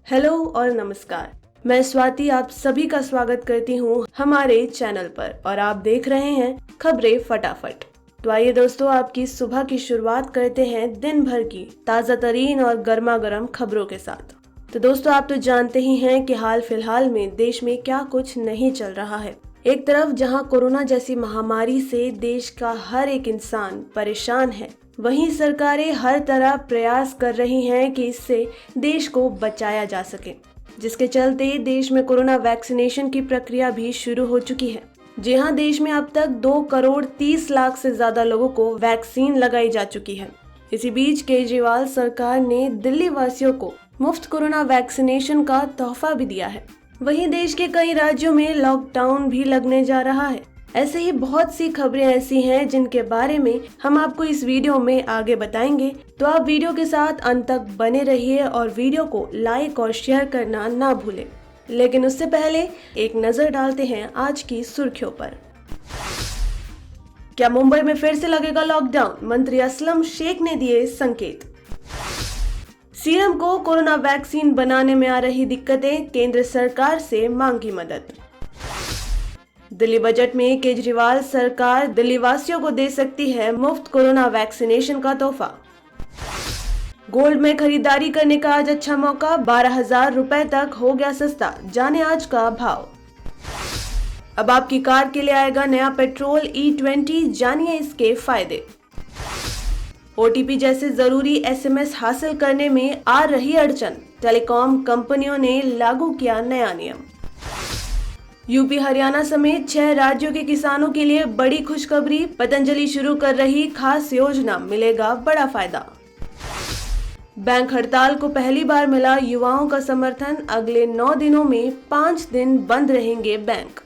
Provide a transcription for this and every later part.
Hello और नमस्कार। मैं स्वाति आप सभी का स्वागत करती हूँ हमारे चैनल पर और आप देख रहे हैं खबरें फटाफट। तो आइए दोस्तों, आपकी सुबह की शुरुआत करते हैं दिन भर की ताज़ा तरीन और गर्मा गर्म खबरों के साथ। तो दोस्तों, आप तो जानते ही हैं कि हाल फिलहाल में देश में क्या कुछ नहीं चल रहा है। एक तरफ जहां कोरोना जैसी महामारी से देश का हर एक इंसान परेशान है, वहीं सरकारें हर तरह प्रयास कर रही हैं कि इससे देश को बचाया जा सके, जिसके चलते देश में कोरोना वैक्सीनेशन की प्रक्रिया भी शुरू हो चुकी है। जी हां, देश में अब तक 2 करोड़ 30 लाख से ज्यादा लोगों को वैक्सीन लगाई जा चुकी है। इसी बीच केजरीवाल सरकार ने दिल्ली वासियों को मुफ्त कोरोना वैक्सीनेशन का तोहफा भी दिया है। वहीं देश के कई राज्यों में लॉकडाउन भी लगने जा रहा है। ऐसे ही बहुत सी खबरें ऐसी हैं जिनके बारे में हम आपको इस वीडियो में आगे बताएंगे, तो आप वीडियो के साथ अंत तक बने रहिए और वीडियो को लाइक और शेयर करना ना भूलें। लेकिन उससे पहले एक नजर डालते हैं आज की सुर्खियों पर। क्या मुंबई में फिर से लगेगा लॉकडाउन? मंत्री असलम शेख ने दिए संकेत। सीएम को कोरोना वैक्सीन बनाने में आ रही दिक्कतें, केंद्र सरकार से मांगी मदद। दिल्ली बजट में केजरीवाल सरकार दिल्ली वासियों को दे सकती है मुफ्त कोरोना वैक्सीनेशन का तोहफा। गोल्ड में खरीदारी करने का आज अच्छा मौका, 12,000 रुपए तक हो गया सस्ता, जाने आज का भाव। अब आपकी कार के लिए आएगा नया पेट्रोल E20, जानिए इसके फायदे। OTP जैसे जरूरी SMS हासिल करने में आ रही अड़चन, टेलीकॉम कंपनियों ने लागू किया नया नियम। यूपी हरियाणा समेत 6 राज्यों के किसानों के लिए बड़ी खुशखबरी, पतंजलि शुरू कर रही खास योजना, मिलेगा बड़ा फायदा। बैंक हड़ताल को पहली बार मिला युवाओं का समर्थन, अगले 9 दिनों में 5 दिन बंद रहेंगे बैंक।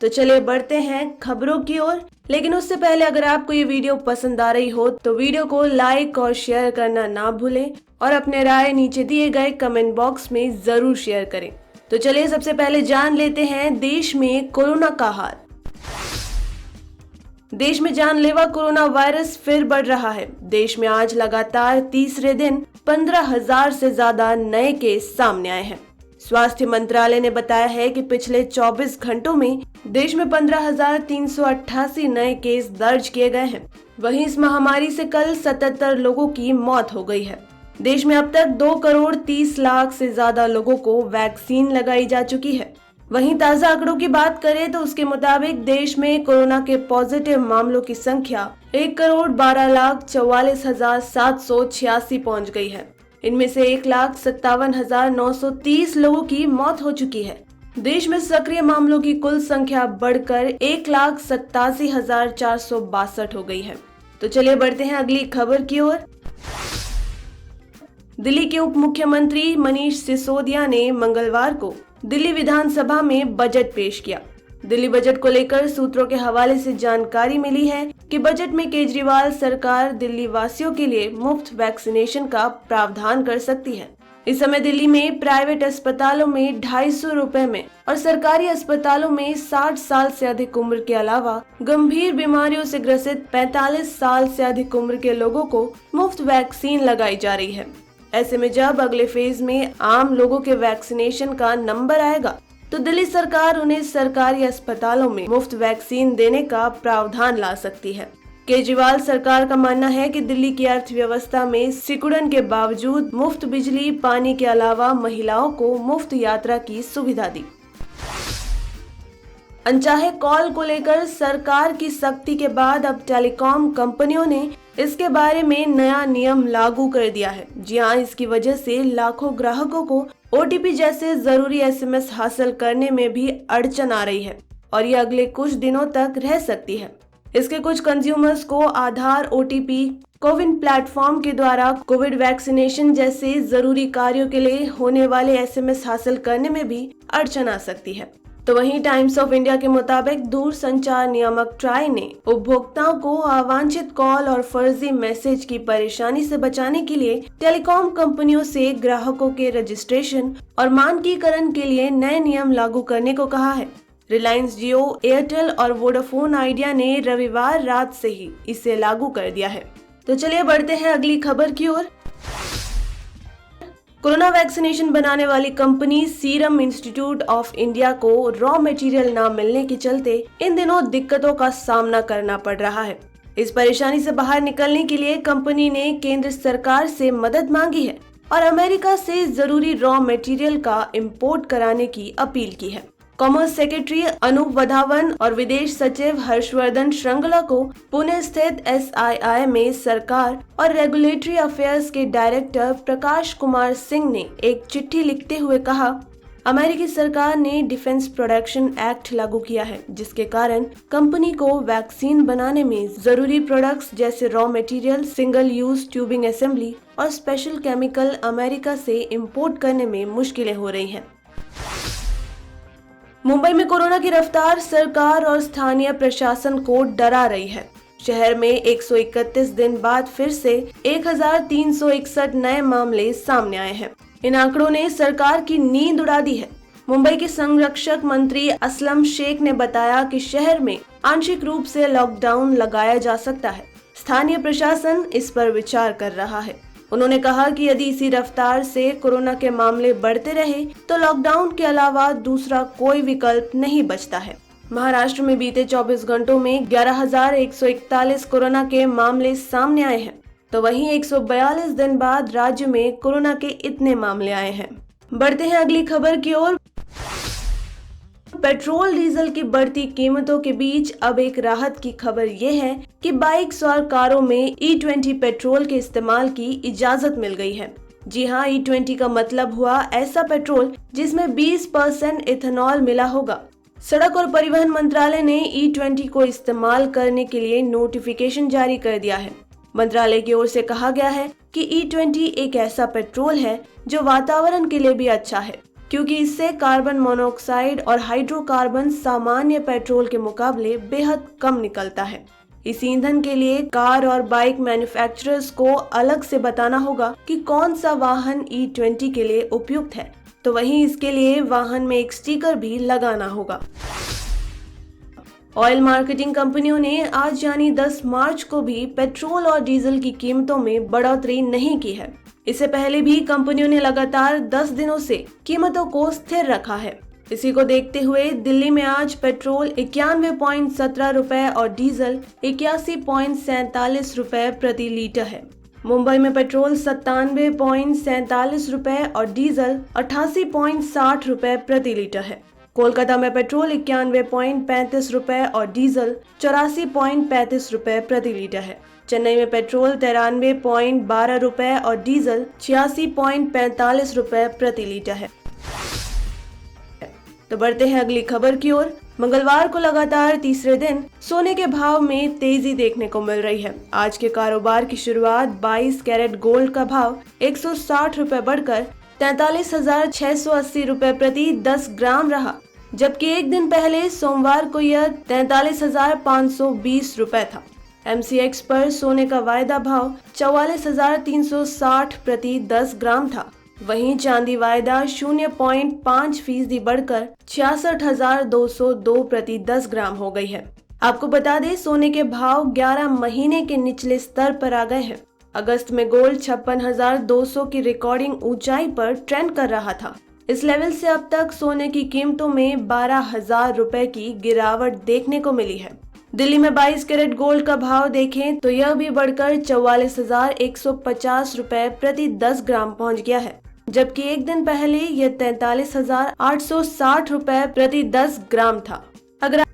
तो चलिए बढ़ते हैं खबरों की ओर। लेकिन उससे पहले अगर आपको ये वीडियो पसंद आ रही हो तो वीडियो को लाइक और शेयर करना ना भूलें और अपने राय नीचे दिए गए कमेंट बॉक्स में जरूर शेयर करें। तो चलिए सबसे पहले जान लेते हैं देश में कोरोना का हाल। देश में जानलेवा कोरोना वायरस फिर बढ़ रहा है। देश में आज लगातार तीसरे दिन 15,000 से ज्यादा नए केस सामने आए हैं। स्वास्थ्य मंत्रालय ने बताया है कि पिछले 24 घंटों में देश में 15,388 नए केस दर्ज किए गए हैं। वहीं इस महामारी से कल 77 लोगों की मौत हो गई है। देश में अब तक 2 करोड़ 30 लाख से ज्यादा लोगों को वैक्सीन लगाई जा चुकी है। वहीं ताजा आंकड़ों की बात करें तो उसके मुताबिक देश में कोरोना के पॉजिटिव मामलों की संख्या 1 करोड़ 12 लाख 44,786 पहुंच गई है। इनमें से 1,57,930 लोगों की मौत हो चुकी है। देश में सक्रिय मामलों की कुल संख्या बढ़कर 1,87,462 हो गई है। तो चलिए बढ़ते हैं अगली खबर की ओर। दिल्ली के उप मुख्यमंत्री मनीष सिसोदिया ने मंगलवार को दिल्ली विधानसभा में बजट पेश किया। दिल्ली बजट को लेकर सूत्रों के हवाले से जानकारी मिली है कि बजट में केजरीवाल सरकार दिल्ली वासियों के लिए मुफ्त वैक्सीनेशन का प्रावधान कर सकती है। इस समय दिल्ली में प्राइवेट अस्पतालों में 250 रुपए में और सरकारी अस्पतालों में 60 साल से अधिक उम्र के अलावा गंभीर बीमारियों से ग्रसित 45 साल से अधिक उम्र के लोगों को मुफ्त वैक्सीन लगाई जा रही है। ऐसे में जब अगले फेज में आम लोगों के वैक्सीनेशन का नंबर आएगा तो दिल्ली सरकार उन्हें सरकारी अस्पतालों में मुफ्त वैक्सीन देने का प्रावधान ला सकती है। केजरीवाल सरकार का मानना है कि दिल्ली की अर्थव्यवस्था में सिकुड़न के बावजूद मुफ्त बिजली पानी के अलावा महिलाओं को मुफ्त यात्रा की सुविधा दी। अनचाहे कॉल को लेकर सरकार की सख्ती के बाद अब टेलीकॉम कंपनियों ने इसके बारे में नया नियम लागू कर दिया है। जी हाँ, इसकी वजह से लाखों ग्राहकों को OTP जैसे जरूरी SMS हासिल करने में भी अड़चन आ रही है और ये अगले कुछ दिनों तक रह सकती है। इसके कुछ कंज्यूमर्स को आधार, OTP, कोविन प्लेटफॉर्म के द्वारा कोविड वैक्सीनेशन जैसे जरूरी कार्यों के लिए होने वाले SMS हासिल करने में भी अड़चन आ सकती है। तो वहीं टाइम्स ऑफ इंडिया के मुताबिक दूरसंचार नियामक ट्राई ने उपभोक्ताओं को अवांछित कॉल और फर्जी मैसेज की परेशानी से बचाने के लिए टेलीकॉम कंपनियों से ग्राहकों के रजिस्ट्रेशन और मानकीकरण के लिए नए नियम लागू करने को कहा है। रिलायंस जियो, एयरटेल और वोडाफोन आइडिया ने रविवार रात से ही इसे लागू कर दिया है। तो चलिए बढ़ते हैं अगली खबर की ओर। कोरोना वैक्सीनेशन बनाने वाली company serum institute of India को रॉ मटेरियल न मिलने के चलते इन दिनों दिक्कतों का सामना करना पड़ रहा है। इस परेशानी से बाहर निकलने के लिए कंपनी ने केंद्र सरकार से मदद मांगी है और अमेरिका से जरूरी रॉ मटेरियल का इंपोर्ट कराने की अपील की है। कॉमर्स सेक्रेटरी अनूप वधावन और विदेश सचिव हर्षवर्धन श्रृंगला को पुणे स्थित SII में सरकार और रेगुलेटरी अफेयर्स के डायरेक्टर प्रकाश कुमार सिंह ने एक चिट्ठी लिखते हुए कहा, अमेरिकी सरकार ने डिफेंस प्रोडक्शन एक्ट लागू किया है, जिसके कारण कंपनी को वैक्सीन बनाने में जरूरी प्रोडक्ट्स जैसे raw material, single use tubing assembly और स्पेशल केमिकल अमेरिका से इंपोर्ट करने में मुश्किलें हो रही हैं। मुंबई में कोरोना की रफ्तार सरकार और स्थानीय प्रशासन को डरा रही है। शहर में 131 दिन बाद फिर से 1361 नए मामले सामने आए हैं। इन आंकड़ों ने सरकार की नींद उड़ा दी है। मुंबई के संरक्षक मंत्री असलम शेख ने बताया कि शहर में आंशिक रूप से लॉकडाउन लगाया जा सकता है। स्थानीय प्रशासन इस पर विचार कर रहा है। उन्होंने कहा कि यदि इसी रफ्तार से कोरोना के मामले बढ़ते रहे तो लॉकडाउन के अलावा दूसरा कोई विकल्प नहीं बचता है। महाराष्ट्र में बीते 24 घंटों में 11,141 कोरोना के मामले सामने आए हैं, तो वहीं 142 दिन बाद राज्य में कोरोना के इतने मामले आए हैं। बढ़ते हैं अगली खबर की ओर। पेट्रोल डीजल की बढ़ती कीमतों के बीच अब एक राहत की खबर ये है कि बाइक्स और कारों में E20 पेट्रोल के इस्तेमाल की इजाजत मिल गई है। जी हाँ, E20 का मतलब हुआ ऐसा पेट्रोल जिसमें 20% इथेनॉल मिला होगा। सड़क और परिवहन मंत्रालय ने E20 को इस्तेमाल करने के लिए नोटिफिकेशन जारी कर दिया है। मंत्रालय की ओर से कहा गया है कि E20 एक ऐसा पेट्रोल है जो वातावरण के लिए भी अच्छा है, क्योंकि इससे कार्बन मोनोऑक्साइड और हाइड्रोकार्बन सामान्य पेट्रोल के मुकाबले बेहद कम निकलता है। इस ईंधन के लिए कार और बाइक मैन्युफैक्चरर्स को अलग से बताना होगा कि कौन सा वाहन E20 के लिए उपयुक्त है, तो वहीं इसके लिए वाहन में एक स्टिकर भी लगाना होगा। ऑयल मार्केटिंग कंपनियों ने आज यानी 10 मार्च को भी पेट्रोल और डीजल की कीमतों में बढ़ोतरी नहीं की है। इससे पहले भी कंपनियों ने लगातार 10 दिनों से कीमतों को स्थिर रखा है। इसी को देखते हुए दिल्ली में आज पेट्रोल 91.17 रुपए और डीजल 81.47 रुपए प्रति लीटर है। मुंबई में पेट्रोल 97.47 रुपए और डीजल 88.60 रुपए प्रति लीटर है। कोलकाता में पेट्रोल 91.35 रुपए और डीजल 84.35 रुपए प्रति लीटर है। चेन्नई में पेट्रोल 93.12 रुपए और डीजल 86.45 रुपए प्रति लीटर है। तो बढ़ते हैं अगली खबर की ओर। मंगलवार को लगातार तीसरे दिन सोने के भाव में तेजी देखने को मिल रही है। आज के कारोबार की शुरुआत 22 कैरेट गोल्ड का भाव 160 रुपए बढ़कर 43,680 रुपए प्रति 10 ग्राम रहा, जबकि एक दिन पहले सोमवार को यह 43,520 रुपए था। MCX पर सोने का वायदा भाव 44,360 प्रति 10 ग्राम था। वहीं चांदी वायदा 0.5% बढ़कर 66,202 प्रति 10 ग्राम हो गई है। आपको बता दें, सोने के भाव 11 महीने के निचले स्तर पर आ गए हैं। अगस्त में गोल्ड 56,200 की रिकॉर्डिंग ऊंचाई पर ट्रेंड कर रहा था। इस लेवल से अब तक सोने की कीमतों में 12,000 रुपए की गिरावट देखने को मिली है। दिल्ली में 22 कैरेट गोल्ड का भाव देखें तो यह भी बढ़कर 44,150 रुपए प्रति 10 ग्राम पहुंच गया है, जबकि एक दिन पहले यह 43,860 रुपए प्रति 10 ग्राम था। अगर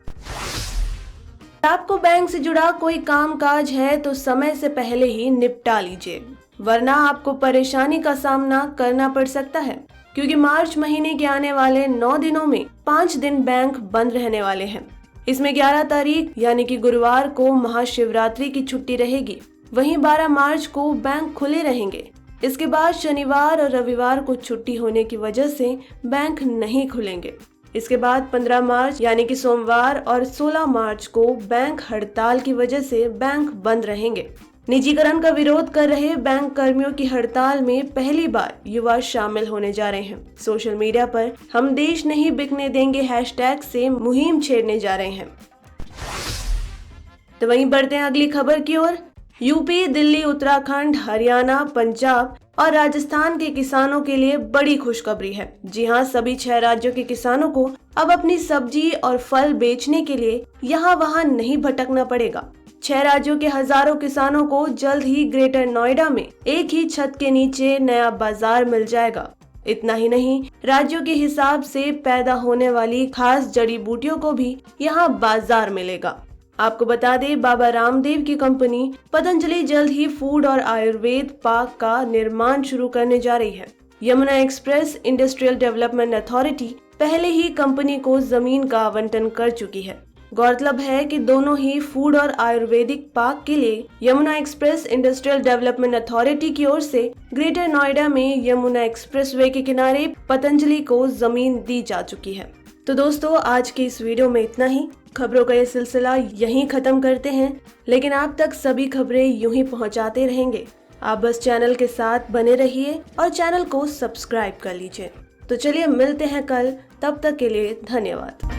आपको बैंक से जुड़ा कोई कामकाज है तो समय से पहले ही निपटा लीजिए, वरना आपको परेशानी का सामना करना पड़ सकता है, क्योंकि मार्च महीने के आने वाले 9 दिनों में 5 दिन बैंक बंद रहने वाले हैं। इसमें 11 तारीख यानी कि गुरुवार को महाशिवरात्रि की छुट्टी रहेगी। वहीं 12 मार्च को बैंक खुले रहेंगे। इसके बाद शनिवार और रविवार को छुट्टी होने की वजह से बैंक नहीं खुलेंगे। इसके बाद 15 मार्च यानी कि सोमवार और 16 मार्च को बैंक हड़ताल की वजह से बैंक बंद रहेंगे। निजीकरण का विरोध कर रहे बैंक कर्मियों की हड़ताल में पहली बार युवा शामिल होने जा रहे हैं। सोशल मीडिया पर हम देश नहीं बिकने देंगे हैशटैग से मुहिम छेड़ने जा रहे हैं। तो वहीं बढ़ते हैं अगली खबर की ओर। यूपी, दिल्ली, उत्तराखंड, हरियाणा, पंजाब और राजस्थान के किसानों के लिए बड़ी खुशखबरी है। जी हाँ, सभी 6 राज्यों के किसानों को अब अपनी सब्जी और फल बेचने के लिए यहाँ वहाँ नहीं भटकना पड़ेगा। 6 राज्यों के हजारों किसानों को जल्द ही ग्रेटर नोएडा में एक ही छत के नीचे नया बाजार मिल जाएगा। इतना ही नहीं, राज्यों के हिसाब से पैदा होने वाली खास जड़ी बूटियों को भी यहाँ बाजार मिलेगा। आपको बता दें, बाबा रामदेव की कंपनी पतंजलि जल्द ही फूड और आयुर्वेद पार्क का निर्माण शुरू करने जा रही है। Yamuna express industrial development authority पहले ही कंपनी को जमीन का आवंटन कर चुकी है। गौरतलब है कि दोनों ही फूड और आयुर्वेदिक पार्क के लिए Yamuna express industrial development authority की ओर से ग्रेटर नोएडा में यमुना एक्सप्रेसवे के किनारे पतंजलि को जमीन दी जा चुकी है। तो दोस्तों, आज की इस वीडियो में इतना ही। खबरों का ये सिलसिला यहीं खत्म करते हैं, लेकिन आप तक सभी खबरें यूं ही पहुंचाते रहेंगे। आप बस चैनल के साथ बने रहिए और चैनल को सब्सक्राइब कर लीजिए। तो चलिए मिलते हैं कल, तब तक के लिए धन्यवाद।